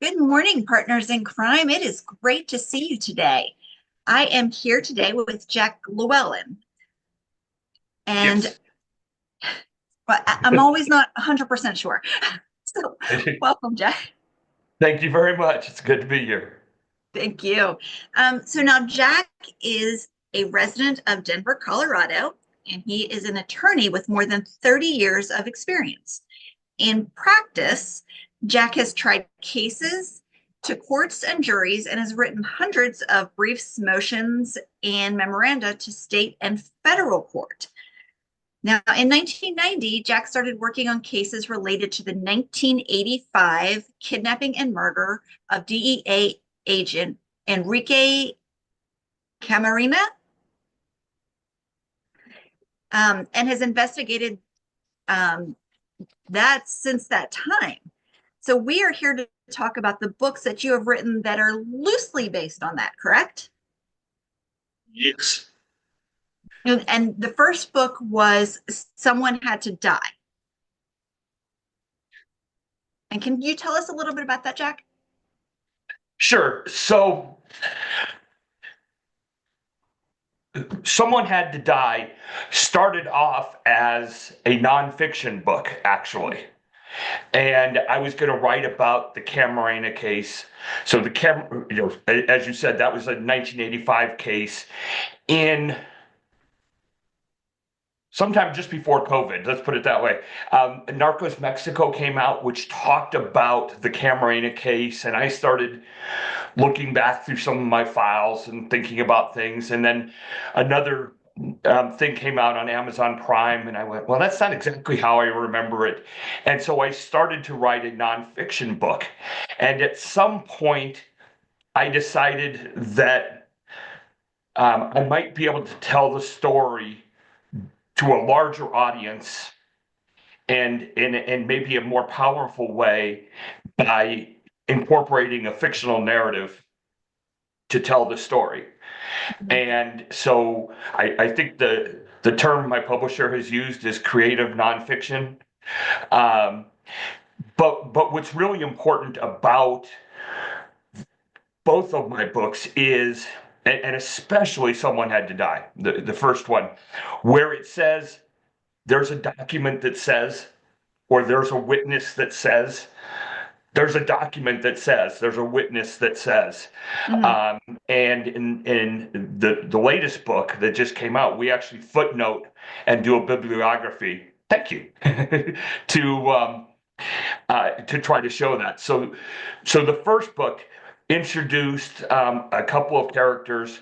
Good morning, partners in crime. It is great to see you today. I am here today with Jack Luellen, and Yes. I'm always not 100% sure. So, welcome, Jack. Thank you very much. It's good to be here. Thank you. So now Jack is a resident of Denver, Colorado, and he is an attorney with more than 30 years of experience. In practice, Jack has tried cases to courts and juries and has written hundreds of briefs, motions, and memoranda to state and federal court. Now, in 1990, Jack started working on cases related to the 1985 kidnapping and murder of DEA agent Enrique Camarena, and has investigated um, that since that time. So we are here to talk about the books that you have written that are loosely based on that, correct? Yes. And the first book was Someone Had to Die. And can you tell us a little bit about that, Jack? Sure. So, Someone Had to Die started off as a nonfiction book, actually. And I was going to write about the Camarena case. So, as you said, that was a 1985 case in sometime just before COVID, let's put it that way. Narcos Mexico came out, which talked about the Camarena case, and I started looking back through some of my files and thinking about things. And then another thing came out on Amazon Prime, and I went, well, that's not exactly how I remember it. And so I started to write a nonfiction book. And at some point, I decided that I might be able to tell the story to a larger audience and in maybe a more powerful way by incorporating a fictional narrative to tell the story. And so I think the term my publisher has used is creative nonfiction. Um, but what's really important about both of my books is, and especially Someone Had to Die, the first one, where it says there's a document that says, or there's a witness that says, there's a document that says, there's a witness that says. Mm-hmm. Um, and in the latest book that just came out, we actually footnote and do a bibliography. Thank you to to try to show that. So the first book introduced a couple of characters,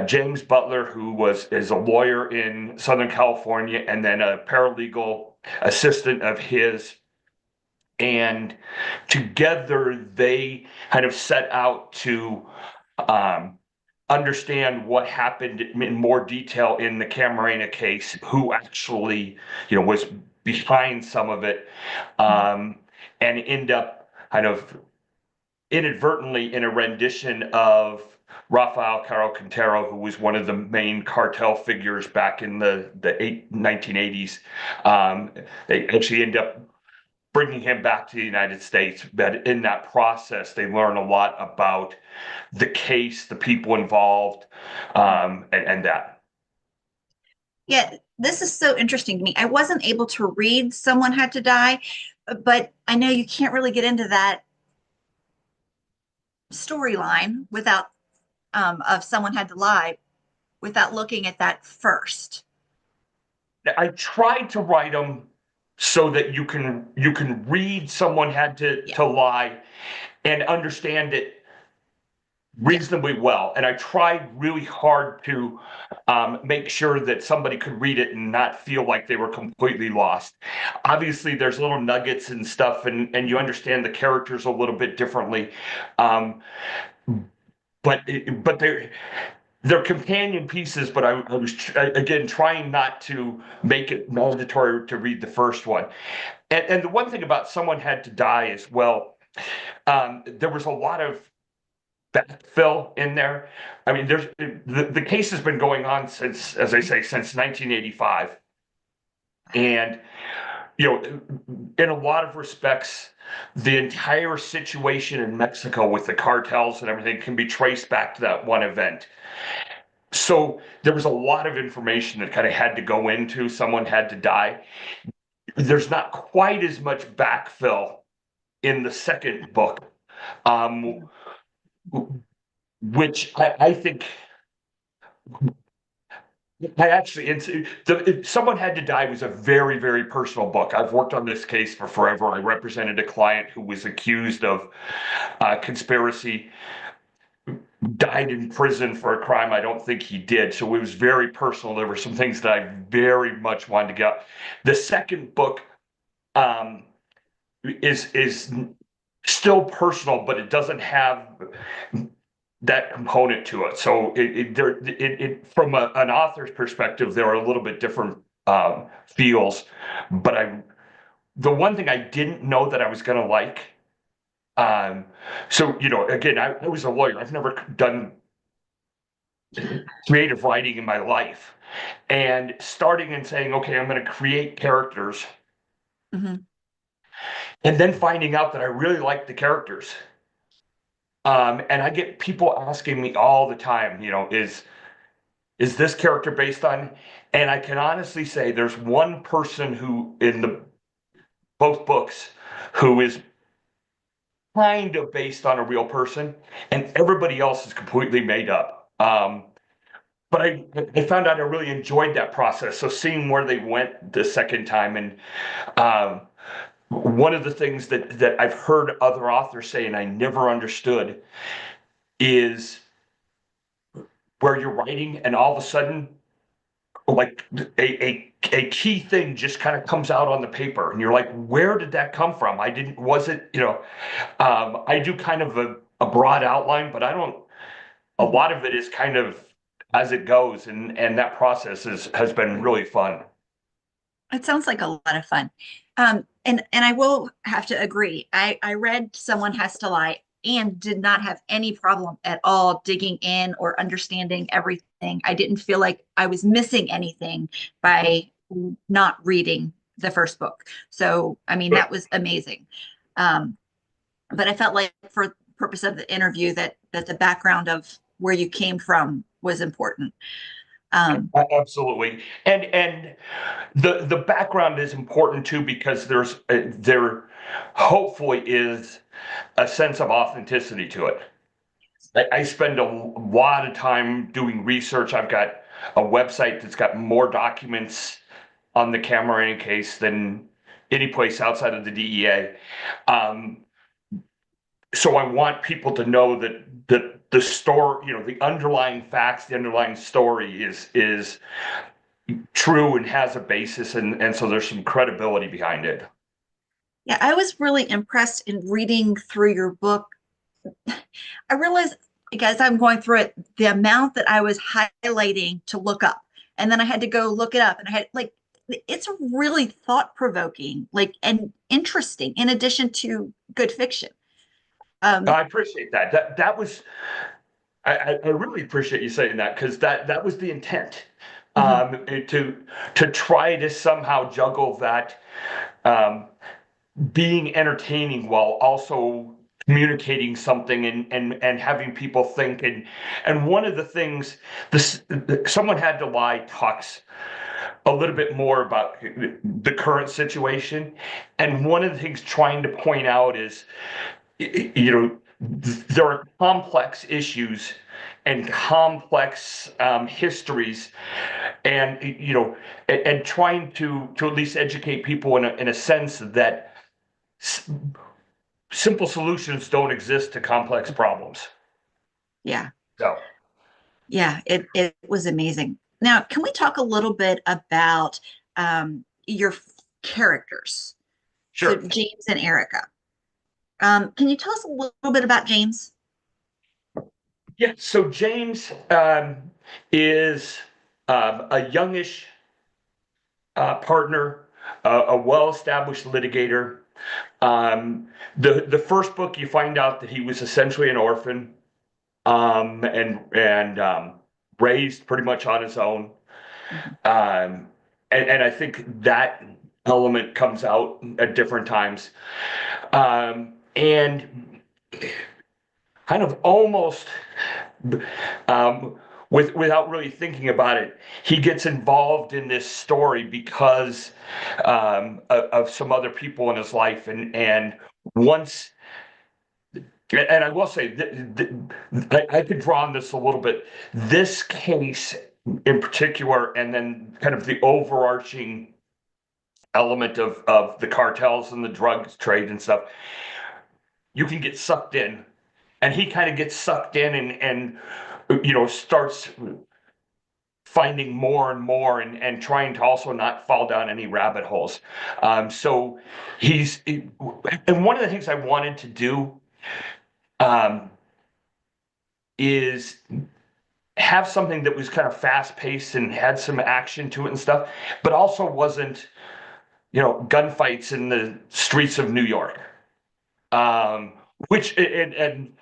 James Butler, who is a lawyer in Southern California, and then a paralegal assistant of his. And together they kind of set out to um, understand what happened in more detail in the Camarena case, who actually, was behind some of it, um, and end up kind of inadvertently in a rendition of Rafael Caro Quintero, who was one of the main cartel figures back in the 1980s. They actually end up bringing him back to the United States. But in that process, they learn a lot about the case, the people involved, and that. Yeah, this is so interesting to me. I wasn't able to read Someone Had to Die, but I know you can't really get into that storyline without of Someone Had to Lie without looking at that first. I tried to write them so that you can read Someone Had Yeah, to Lie and understand it yeah, reasonably well. And I tried really hard to make sure that somebody could read it and not feel like they were completely lost. Obviously, there's little nuggets and stuff, and you understand the characters a little bit differently. Um, but they're companion pieces. But I was again trying not to make it mandatory to read the first one. And the one thing about Someone Had to Die as well, there was a lot of backfill in there. I mean, the case has been going on since, as I say, since 1985, and in a lot of respects, the entire situation in Mexico with the cartels and everything can be traced back to that one event. So there was a lot of information that kind of had to go into someone had to die. There's not quite as much backfill in the second book, um, which I think someone had to die was a very, very personal book. I've worked on this case for forever. I represented a client who was accused of conspiracy, died in prison for a crime I don't think he did. So it was very personal. There were some things that I very much wanted to get. The second book um, is still personal, but it doesn't have that component to it. So from an author's perspective, there are a little bit different feels. But the one thing I didn't know that I was going to like. So again, I was a lawyer. I've never done creative writing in my life, and starting and saying, okay, I'm going to create characters, Mhm. and then finding out that I really like the characters. And I get people asking me all the time, is this character based on? And I can honestly say there's one person who in the both books who is kind of based on a real person, and everybody else is completely made up. But I found out I really enjoyed that process. So seeing where they went the second time, and um, one of the things that I've heard other authors say, and I never understood, is where you're writing, and all of a sudden, like a key thing just kind of comes out on the paper, and you're like, where did that come from? I didn't. Was it? I do kind of a broad outline, but I don't. A Mhm. lot of it is kind of as it goes, and that process has been really fun. It sounds like a lot of fun. And I will have to agree. I read Someone Has to Lie and did not have any problem at all digging in or understanding everything. I didn't feel like I was missing anything by not reading the first book. So, I mean, But that was amazing. Um, but I felt like for the purpose of the interview that the background of where you came from was important. absolutely, and the background is important too, because there hopefully is a sense of authenticity to it. I spend a lot of time doing research. I've got a website that's got more documents on the camera in case than any place outside of the DEA. Um, so I want people to know that the story, the underlying facts, the underlying story is true and has a basis, and so there's some credibility behind it. Yeah, I was really impressed in reading through your book. I realized, as I'm going through it, the amount that I was highlighting to look up, and then I had to go look it up, and I had like, it's really thought provoking, like, and interesting. In addition to good fiction. Um, I appreciate that. That was I really appreciate you saying that, because that was the intent, mhm. to try to somehow juggle that, um, being entertaining while also communicating something, and having people think, and one of the things this Someone Had to Lie talks a little bit more about the current situation, and one of the things trying to point out is, there are complex issues and complex histories, and and trying to at least educate people in a sense that s- simple solutions don't exist to complex problems. Yeah, So yeah, it was amazing. Now, can we talk a little bit about your characters? So sure. James and Erica. Can you tell us a little bit about James? Yeah, so James is a youngish partner, a well-established litigator. The first book, you find out that he was essentially an orphan, and raised pretty much on his own. Mhm. Um, and I think that element comes out at different times. And kind of almost um, without really thinking about it, he gets involved in this story because of some other people in his life, and once. And I will say, I could draw on this a little bit. This case in particular, and then kind of the overarching element of the cartels and the drugs trade and stuff, you can get sucked in, and he kind of gets sucked in and starts finding more and more, and trying to also not fall down any rabbit holes. So and one of the things I wanted to do um, is have something that was kind of fast paced and had some action to it and stuff, but also wasn't, gunfights in the streets of New York. Um, which and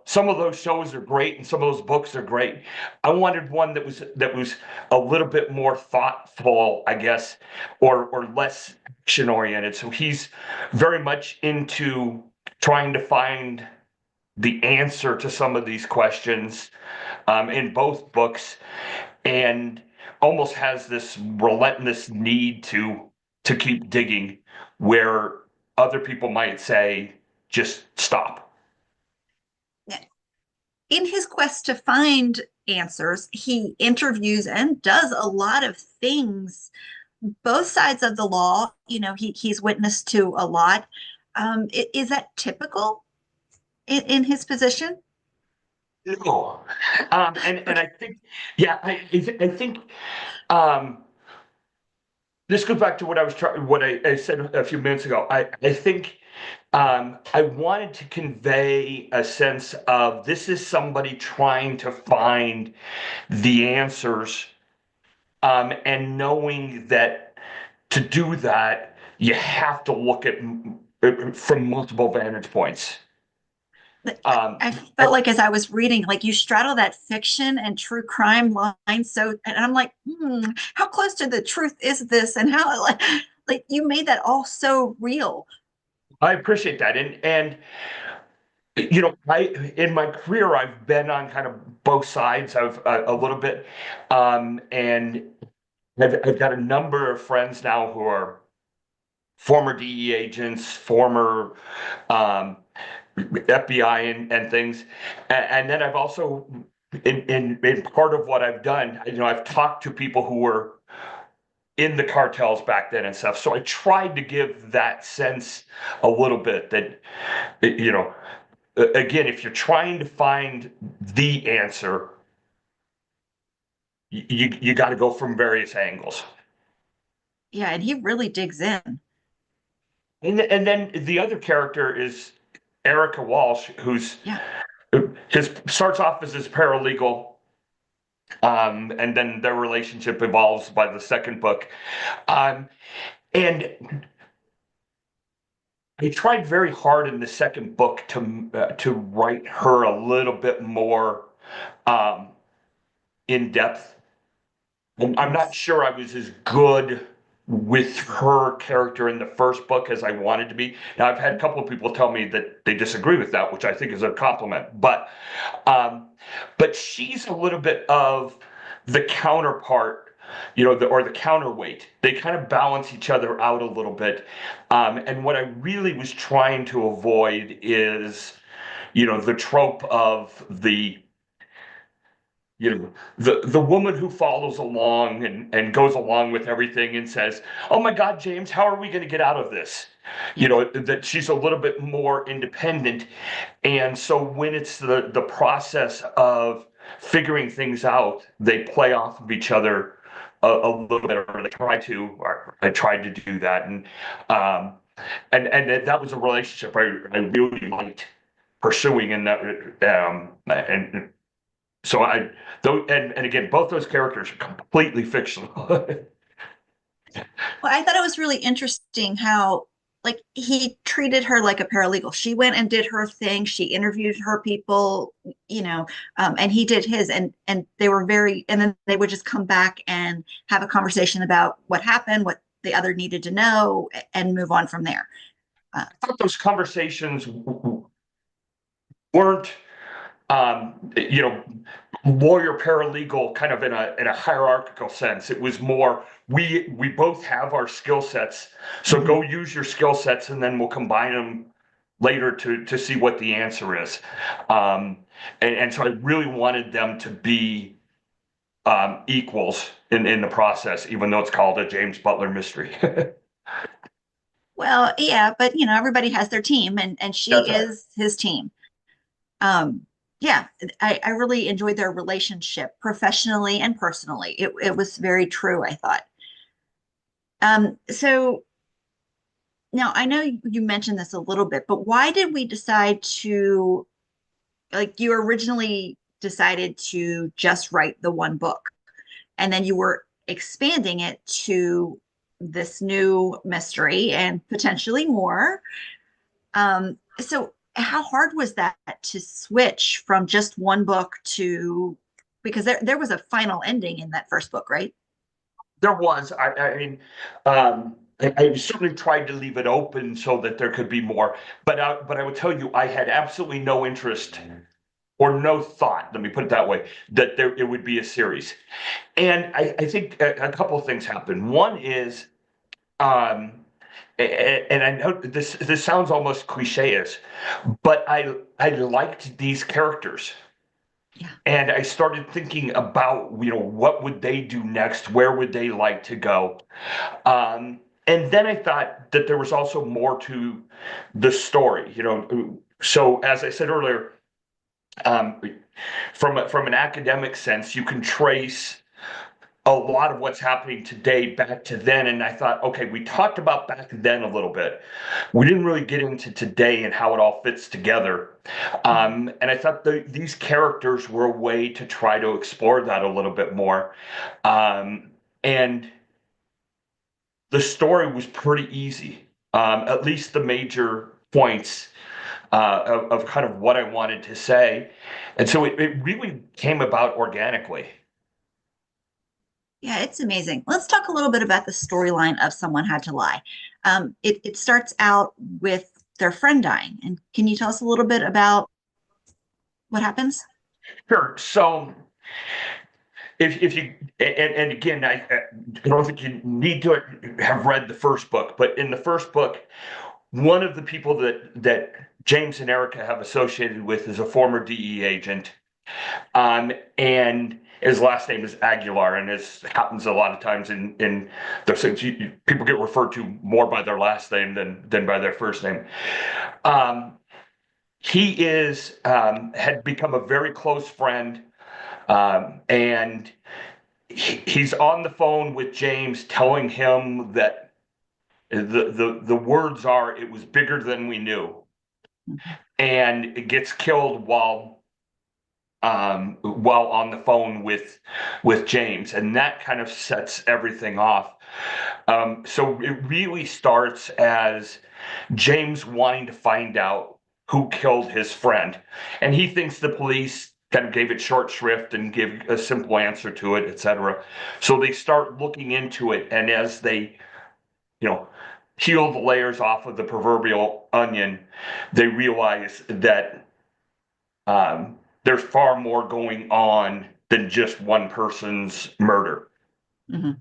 some of those shows are great and some of those books are great. I wanted one that was a little bit more thoughtful, I guess, or less action oriented. So he's very much into trying to find the answer to some of these questions in both books, and almost has this relentless need to keep digging where other people might say just stop. In his quest to find answers, he interviews and does a lot of things, both sides of the law. He's witnessed to a lot. Is that typical in his position? No. And I think, yeah, I think um, this goes back to what I said a few minutes ago. I think I wanted to convey a sense of this is somebody trying to find the answers, and knowing that to do that, you have to look at from multiple vantage points. Um, I felt like as I was reading, like you straddle that fiction and true crime line. So, and I'm like, how close to the truth is this? And how, like you made that all so real. I appreciate that, and I in my career I've been on kind of both sides of a little bit, and I've got a number of friends now who are former DE agents, former um, FBI and things. And then I've also, in part of what I've done, I've talked to people who were in the cartels back then and stuff. So I tried to give that sense a little bit that, again, if you're trying to find the answer, you got to go from various angles. Yeah, and he really digs in. And then the other character is Erica Walsh, who's Yeah. his starts off as his paralegal, and then their relationship evolves by the second book. And I tried very hard in the second book to write her a little bit more um, in depth. And I'm not Yes. sure I was as good with her character in the first book as I wanted to be. Now, I've had a couple of people tell me that they disagree with that, which I think is a compliment. Um, but she's a little bit of the counterpart, or the counterweight. They kind of balance each other out a little bit. And what I really was trying to avoid is, the trope of the woman who follows along and goes along with everything and says, "Oh my God, James, how are we going to get out of this?" That she's a little bit more independent. And so when it's the process of figuring things out, they play off of each other a little bit, or they try to, or I tried to do that. Um, and that was a relationship I really liked pursuing, and that and so and again, both those characters are completely fictional. Well, I thought it was really interesting how like he treated her like a paralegal. She went and did her thing. She interviewed her people, and he did his, and they were and then they would just come back and have a conversation about what happened, what the other needed to know and move on from there. I thought those conversations weren't, you know, lawyer paralegal kind of in a hierarchical sense. It was more we both have our skill sets, so go use your skill sets, and then we'll combine them later to see what the answer is. And so I really wanted them to be equals in the process, even though it's called a James Butler mystery. Well, yeah, but everybody has their team, and she That's right. is his team. Um, yeah, I really enjoyed their relationship professionally and personally. It was very true, I thought. So now I know you mentioned this a little bit, but why did we decide to, like, you originally decided to just write the one book, and then you were expanding it to this new mystery and potentially more. So how hard was that to switch from just one book to, because there was a final ending in that first book, right? There was. I mean, I certainly tried to leave it open so that there could be more. But I would tell you, I had absolutely no interest or no thought. Let me put it that way, that it would be a series. And I think a couple of things happened. One is, um, and I know this sounds almost cliche-ish, but I liked these characters. Yeah. And I started thinking about, what would they do next? Where would they like to go? And then I thought that there was also more to the story, So as I said earlier, um, from an academic sense, you can trace a lot of what's happening today back to then. And I thought, okay, we talked about back then a little bit. We didn't really get into today and how it all fits together. And I thought these characters were a way to try to explore that a little bit more. And the story was pretty easy, at least the major points of kind of what I wanted to say. And so it really came about organically. Yeah, it's amazing. Let's talk a little bit about the storyline of Someone Had to Lie. It starts out with their friend dying. And can you tell us a little bit about what happens? Sure. So if you and again, I don't think you need to have read the first book, but in the first book, one of the people that James and Erica have associated with is a former DE agent, and his last name is Aguilar, and this happens a lot of times in the sense people get referred to more by their last name than by their first name. Um, he had become a very close friend, and he's on the phone with James, telling him that the words are, "It was bigger than we knew," and it gets killed while on the phone with James, and that kind of sets everything off. So it really starts as James wanting to find out who killed his friend, and he thinks the police kind of gave it short shrift and give a simple answer to it, etc. So they start looking into it, and as they, you know, peel the layers off of the proverbial onion, they realize that there's far more going on than just one person's murder. Mhm.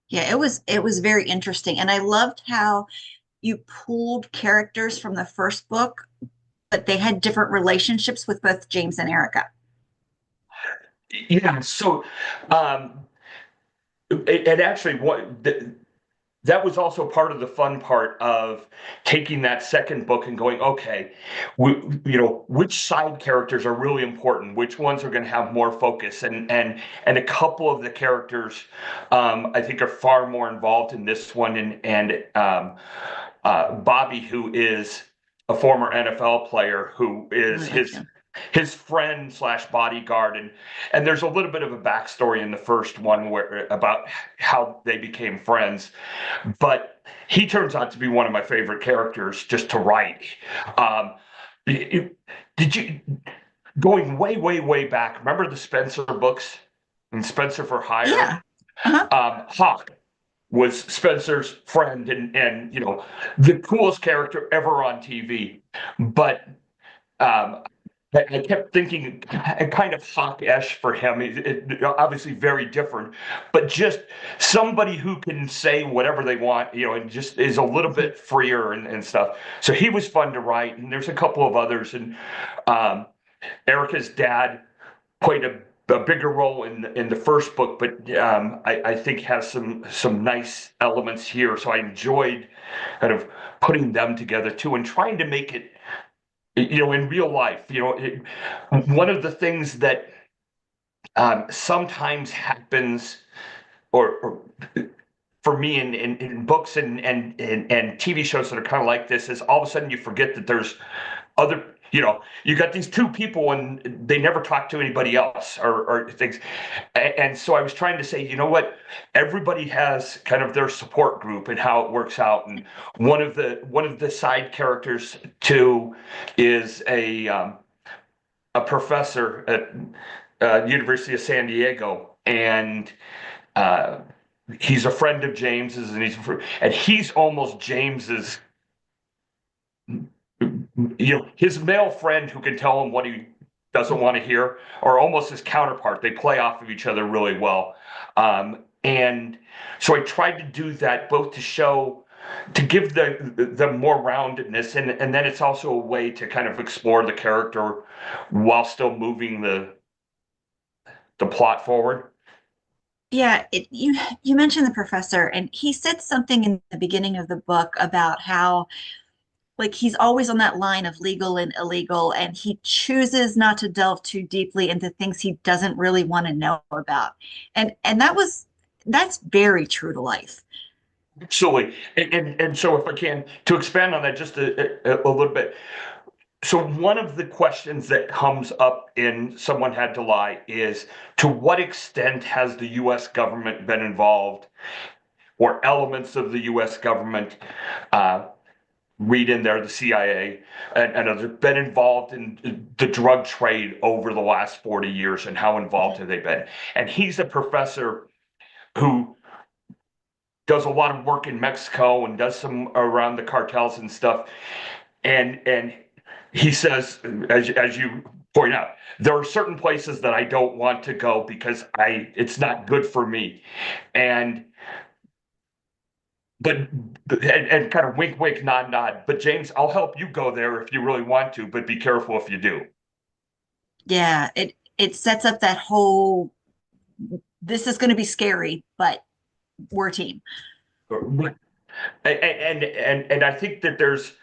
Yeah, it was very interesting. And I loved how you pulled characters from the first book, but they had different relationships with both James and Erica. Yeah, so um, and actually, that was also part of the fun part of taking that second book and going, okay, which side characters are really important, which ones are going to have more focus, and a couple of the characters, I think, are far more involved in this one, and Bobby, who is a former NFL player, who is Really liked him. his friend slash bodyguard, and there's a little bit of a backstory in the first one where about how they became friends, but he turns out to be one of my favorite characters just to write. um did you, going way back, remember the Spencer books and Spencer for Hire? Yeah. Uh-huh. Hawk. was Spencer's friend and the coolest character ever on TV. But I kept thinking kind of hawk-ish for him. Obviously very different, but just somebody who can say whatever they want, and just is a little bit freer and stuff. So he was fun to write, and there's a couple of others. And um, Erica's dad played a bigger role in the first book, but I think has some nice elements here. So I enjoyed kind of putting them together too, and trying to make it in real life. One of the things that sometimes happens, or for me in books and TV shows that are kind of like this, is all of a sudden you forget that there's other. You got these two people and they never talk to anybody else or things. And so I was trying to say, you know what, everybody has kind of their support group and how it works out. And one of the side characters too is a professor at University of San Diego, and he's a friend of James's, and he's almost James's, his male friend who can tell him what he doesn't want to hear, or almost his counterpart. They play off of each other really well. And so I tried to do that both to give the more roundedness, and then it's also a way to kind of explore the character while still moving the plot forward. Yeah, you mentioned the professor, and he said something in the beginning of the book about how, like, he's always on that line of legal and illegal, and he chooses not to delve too deeply into things he doesn't really want to know about. And that's very true to life. Absolutely. And so if I can, to expand on that just a little bit. So one of the questions that comes up in Someone Had to Lie is, to what extent has the US government been involved, or elements of the US government, read in there the CIA and others, been involved in the drug trade over the last 40 years, and how involved have they been? And he's a professor who does a lot of work in Mexico and does some around the cartels and stuff. And he says, as you point out, there are certain places that I don't want to go because it's not good for me. And but and kind of wink wink nod nod, but James, I'll help you go there if you really want to, but be careful if you do. Yeah, it sets up that whole, this is going to be scary, but we're a team. And I think that there's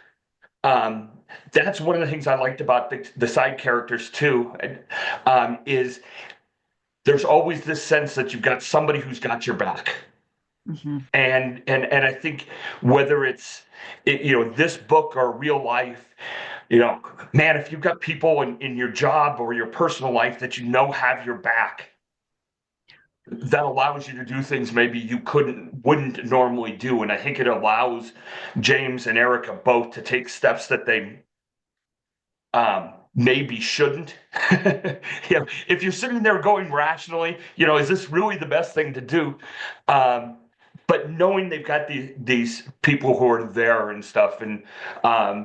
that's one of the things I liked about the side characters too, is there's always this sense that you've got somebody who's got your back. Mhm. And I think whether it's this book or real life, man, if you've got people in your job or your personal life that have your back, that allows you to do things maybe you wouldn't normally do. And I think it allows James and Erica both to take steps that they maybe shouldn't. If you're sitting there going rationally, is this really the best thing to do? But knowing they've got these people who are there and stuff, and uh,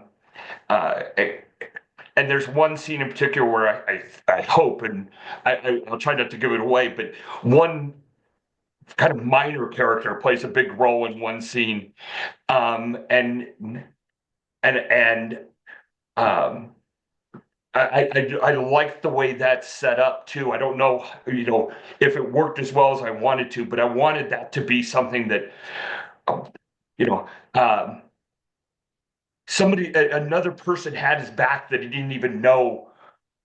and there's one scene in particular where I hope, and I'll try not to give it away, but one kind of minor character plays a big role in one scene, and um, I like the way that's set up too. I don't know, if it worked as well as I wanted to, but I wanted that to be something that, you know, um, another person had his back that he didn't even know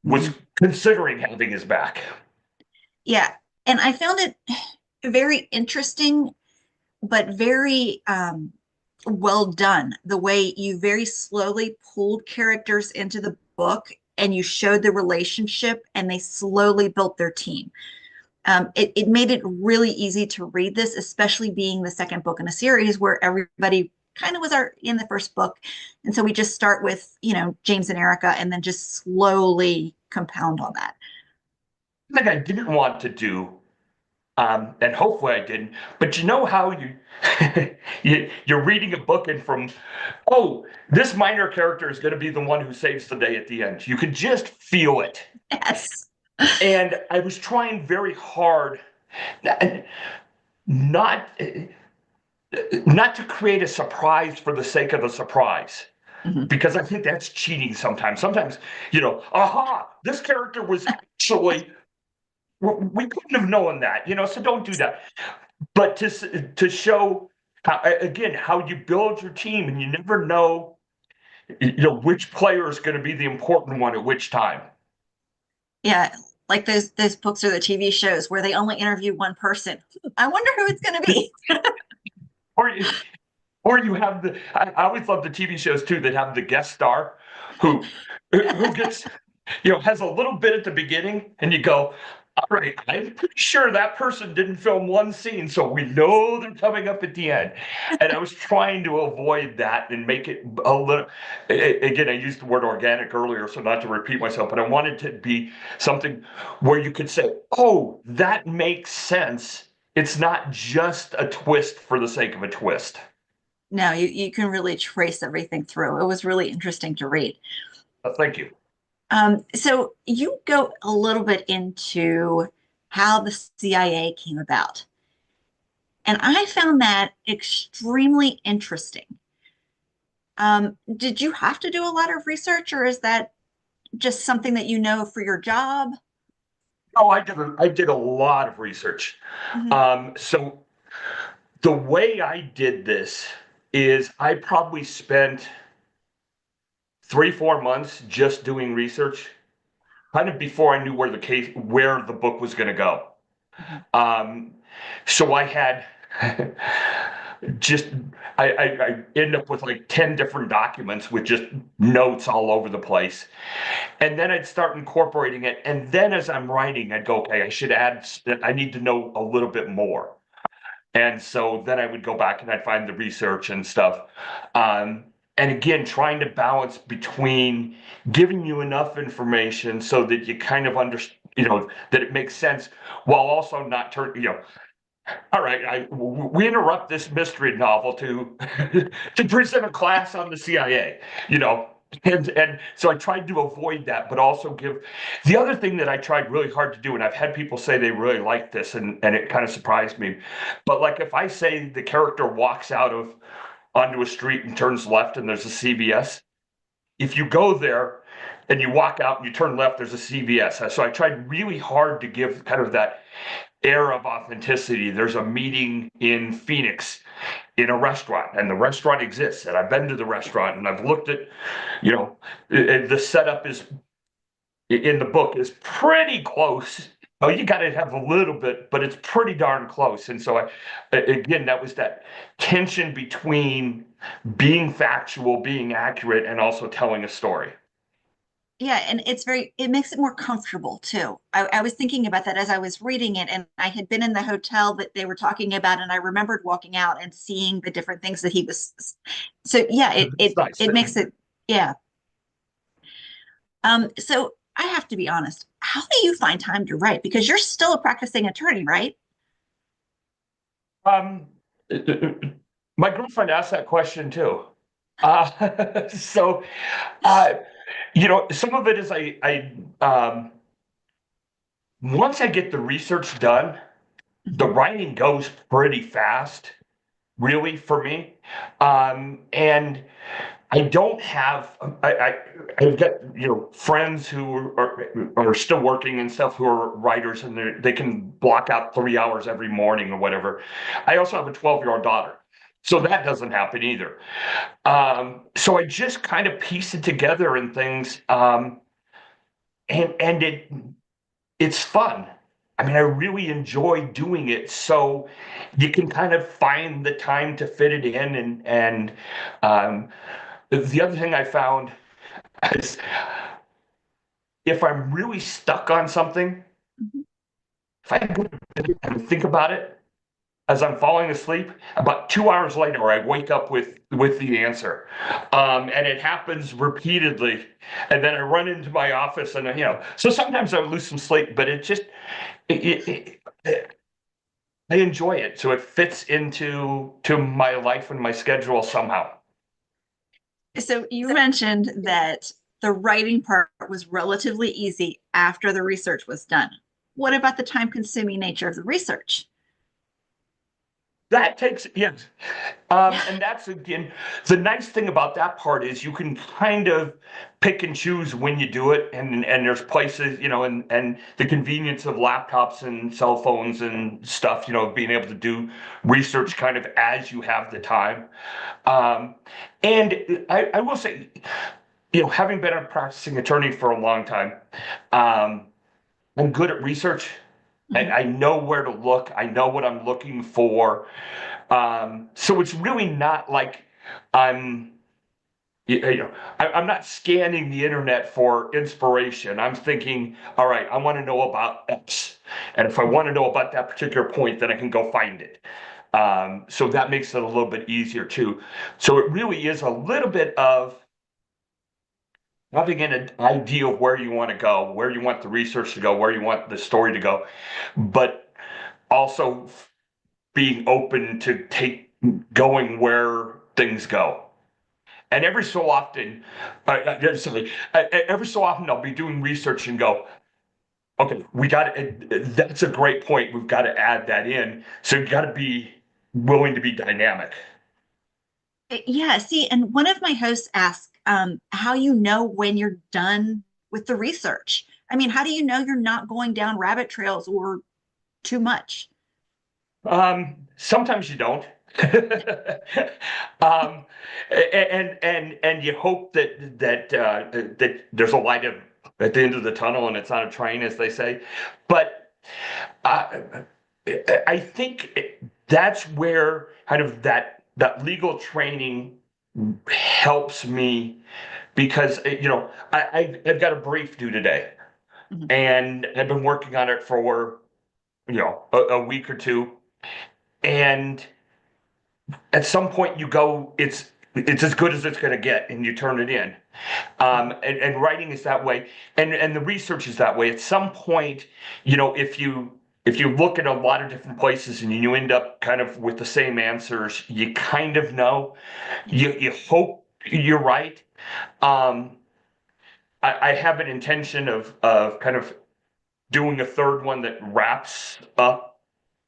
was considering having his back. Yeah, and I found it very interesting, but very well done. The way you very slowly pulled characters into the book and you showed the relationship, and they slowly built their team. It made it really easy to read this, especially being the second book in a series where everybody kind of was in the first book. And so we just start with, James and Erica, and then just slowly compound on that. Like I didn't want to do And hopefully I didn't. But you know how you're reading a book and from, oh, this minor character is going to be the one who saves the day at the end. You could just feel it. Yes. And I was trying very hard not not to create a surprise for the sake of the surprise. Mhm. Because I think that's cheating sometimes. Sometimes, aha, this character was actually, we couldn't have known that, so don't do that. But to show, again, how you build your team and you never know, which player is going to be the important one at which time. Yeah, like those books or the TV shows where they only interview one person. I wonder who it's going to be. Or or you have I always love the TV shows too that have the guest star who gets, has a little bit at the beginning, and you go, all right, I'm pretty sure that person didn't film one scene, so we know they're coming up at the end. And I was trying to avoid that and make it a little, again, I used the word organic earlier, so not to repeat myself, but I wanted to be something where you could say, oh, that makes sense. It's not just a twist for the sake of a twist. No, you can really trace everything through. It was really interesting to read. Thank you. So you go a little bit into how the CIA came about. And I found that extremely interesting. Did you have to do a lot of research, or is that just something that you know for your job? Oh, I did a lot of research. Mhm. So the way I did this is I probably spent 3, 4 months just doing research, kind of before I knew where the book was going to go. Mhm. Um, so I had just I end up with like 10 different documents with just notes all over the place. And then I'd start incorporating it. And then as I'm writing, I'd go, okay, I need to know a little bit more. And so then I would go back and I'd find the research and stuff. Um, and again, trying to balance between giving you enough information so that you kind of understand, that it makes sense, while also not all right, we interrupt this mystery novel to to present a class on the CIA, you know. And so I tried to avoid that, but also give the other thing that I tried really hard to do, and I've had people say they really like this, and it kind of surprised me. But like if I say the character walks out of onto a street and turns left and there's a CVS, if you go there and you walk out and you turn left, there's a CVS. So I tried really hard to give kind of that air of authenticity. There's a meeting in Phoenix in a restaurant, and the restaurant exists. And I've been to the restaurant and I've looked at, the setup is in the book is pretty close. Oh, you got to have a little bit, but it's pretty darn close. And so again, that was that tension between being factual, being accurate, and also telling a story. Yeah, and it makes it more comfortable too. I was thinking about that as I was reading it, and I had been in the hotel that they were talking about, and I remembered walking out and seeing the different things that he was. So yeah, It's nice. it makes it, yeah. So I have to be honest. How do you find time to write? Because you're still a practicing attorney, right? Um, my girlfriend asked that question too. So, uh, some of it is once I get the research done, the Mhm. writing goes pretty fast, really, for me. And I don't have, I've got, friends who are still working and stuff, who are writers, and they can block out 3 hours every morning or whatever. I also have a 12-year-old daughter. So that doesn't happen either. So I just kind of piece it together and things. And it's fun. I mean, I really enjoy doing it. So you can kind of find the time to fit it in. And um, the other thing I found is, if I'm really stuck on something, Mhm. if I go to bed and think about it as I'm falling asleep, about 2 hours later, I wake up with the answer. And it happens repeatedly. And then I run into my office, and so sometimes I lose some sleep, but it just, it, I enjoy it, so it fits into my life and my schedule somehow. So you mentioned that the writing part was relatively easy after the research was done. What about the time-consuming nature of the research? That takes, yes. Yeah. And that's again, the nice thing about that part is you can kind of pick and choose when you do it, and there's places, and the convenience of laptops and cell phones and stuff, being able to do research kind of as you have the time. Um, and I will say, having been a practicing attorney for a long time, um, I'm good at research. Mhm. I know where to look. I know what I'm looking for. So it's really not like I'm, I'm not scanning the internet for inspiration. I'm thinking, all right, I want to know about X. And if I want to know about that particular point, then I can go find it. So that makes it a little bit easier too. So it really is a little bit of having an idea of where you want to go, where you want the research to go, where you want the story to go, but also being open to take going where things go. And every so often I'll be doing research and go, okay, we got that's a great point. We've got to add that in. So you got to be willing to be dynamic. Yeah, see, and one of my hosts asked how you know when you're done with the research. I mean, how do you know you're not going down rabbit trails or too much? Sometimes you don't. um, and you hope that there's a light at the end of the tunnel and it's not a train, as they say. But uh, I think that's where kind of that legal training helps me because I've got a brief due today, Mhm. and I've been working on it for a week or two, and at some point you go, it's as good as it's going to get, and you turn it in. And writing is that way, and the research is that way. At some point, if you look at a lot of different places and you end up kind of with the same answers, you kind of know. Yeah. You hope you're right. Um, I have an intention of kind of doing a third one that wraps up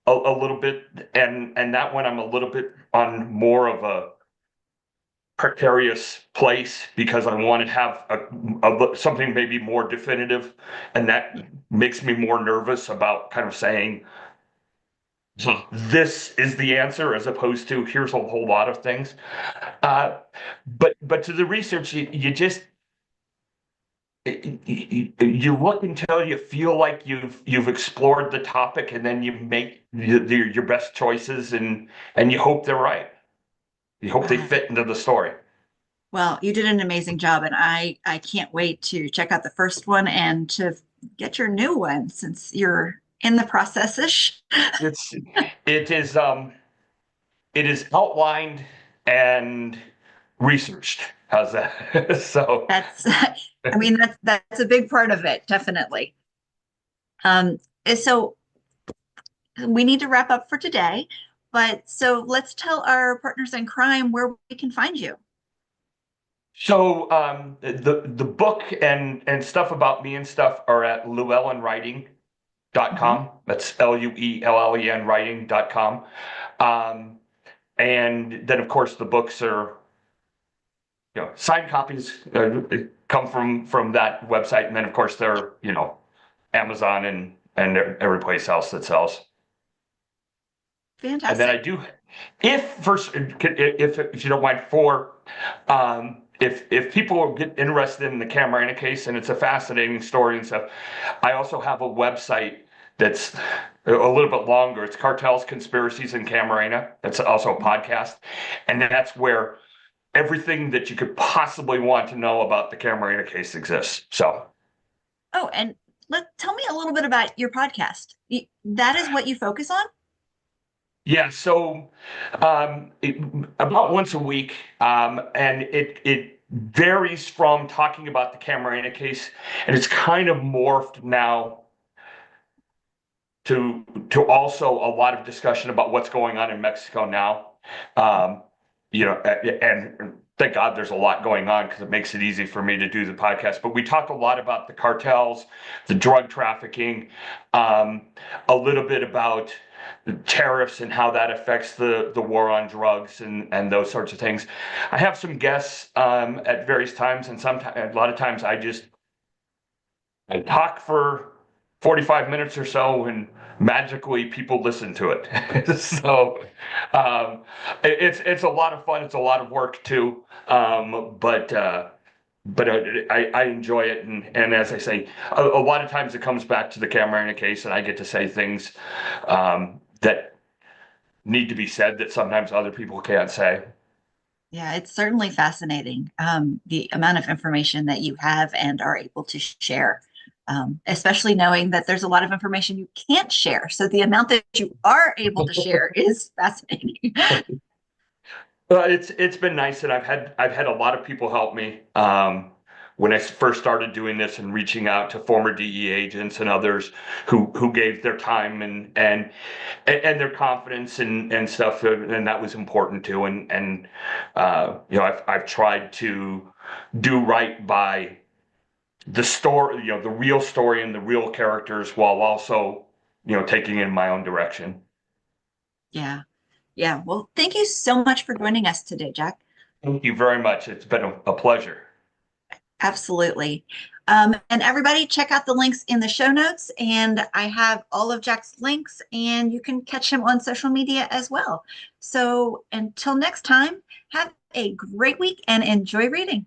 a little bit, and that one I'm a little bit on more of a precarious place because I want to have something maybe more definitive, and that Yeah. makes me more nervous about kind of saying, this is the answer as opposed to here's a whole lot of things. Uh, but to the research, you just you look until you feel like you've explored the topic, and then you make your best choices, and you hope they're right. You hope they Uh, fit into the story. well, you did an amazing job, and I can't wait to check out the first one and to get your new one since you're in the process-ish. It's it is it is outlined and researched. How's that? So That's, I mean, that's a big part of it, definitely. Um, so we need to wrap up for today, but so let's tell our partners in crime where we can find you. the book and stuff about me and stuff are at Mhm. llewellynwriting.com. That's LUELLEN writing.com. Um, and then of course the books are signed copies come from that website, and then of course they're Amazon and every place else that sells. And then I Fantastic. do, if first, if you don't mind, if people get interested in the Camarena case, and it's a fascinating story and stuff, I also have a website that's a little bit longer. It's Cartels, Conspiracies, in Camarena. That's also a podcast, and that's where everything that you could possibly want to know about the Camarena case exists. So. Oh, and tell me a little bit about your podcast. That is what you focus on? Yeah, so about once a week, and it varies from talking about the Camarena case, and it's kind of morphed now to also a lot of discussion about what's going on in Mexico now. And thank God there's a lot going on because it makes it easy for me to do the podcast. But we talked a lot about the cartels, the drug trafficking, a little bit about the tariffs and how that affects the war on drugs and those sorts of things. I have some guests at various times, and sometimes a lot of times I talk for 45 minutes or so, and magically people listen to it. So it's a lot of fun. It's a lot of work too. But I enjoy it, and as I say, a lot of times it comes back to the camera in a case, and I get to say things that need to be said that sometimes other people can't say. Yeah, it's certainly fascinating, the amount of information that you have and are able to share, especially knowing that there's a lot of information you can't share. So the amount that you are able to share is fascinating. Well, it's been nice, and I've had a lot of people help me. When I first started doing this and reaching out to former DEA agents and others who gave their time and their confidence and stuff, and that was important too. I've tried to do right by the story, the real story and the real characters, while also taking in my own direction. Yeah. Yeah. Well, thank you so much for joining us today, Jack. Thank you very much. It's been a pleasure. Absolutely. And everybody, check out the links in the show notes. And I have all of Jack's links, and you can catch him on social media as well. So until next time, have a great week and enjoy reading.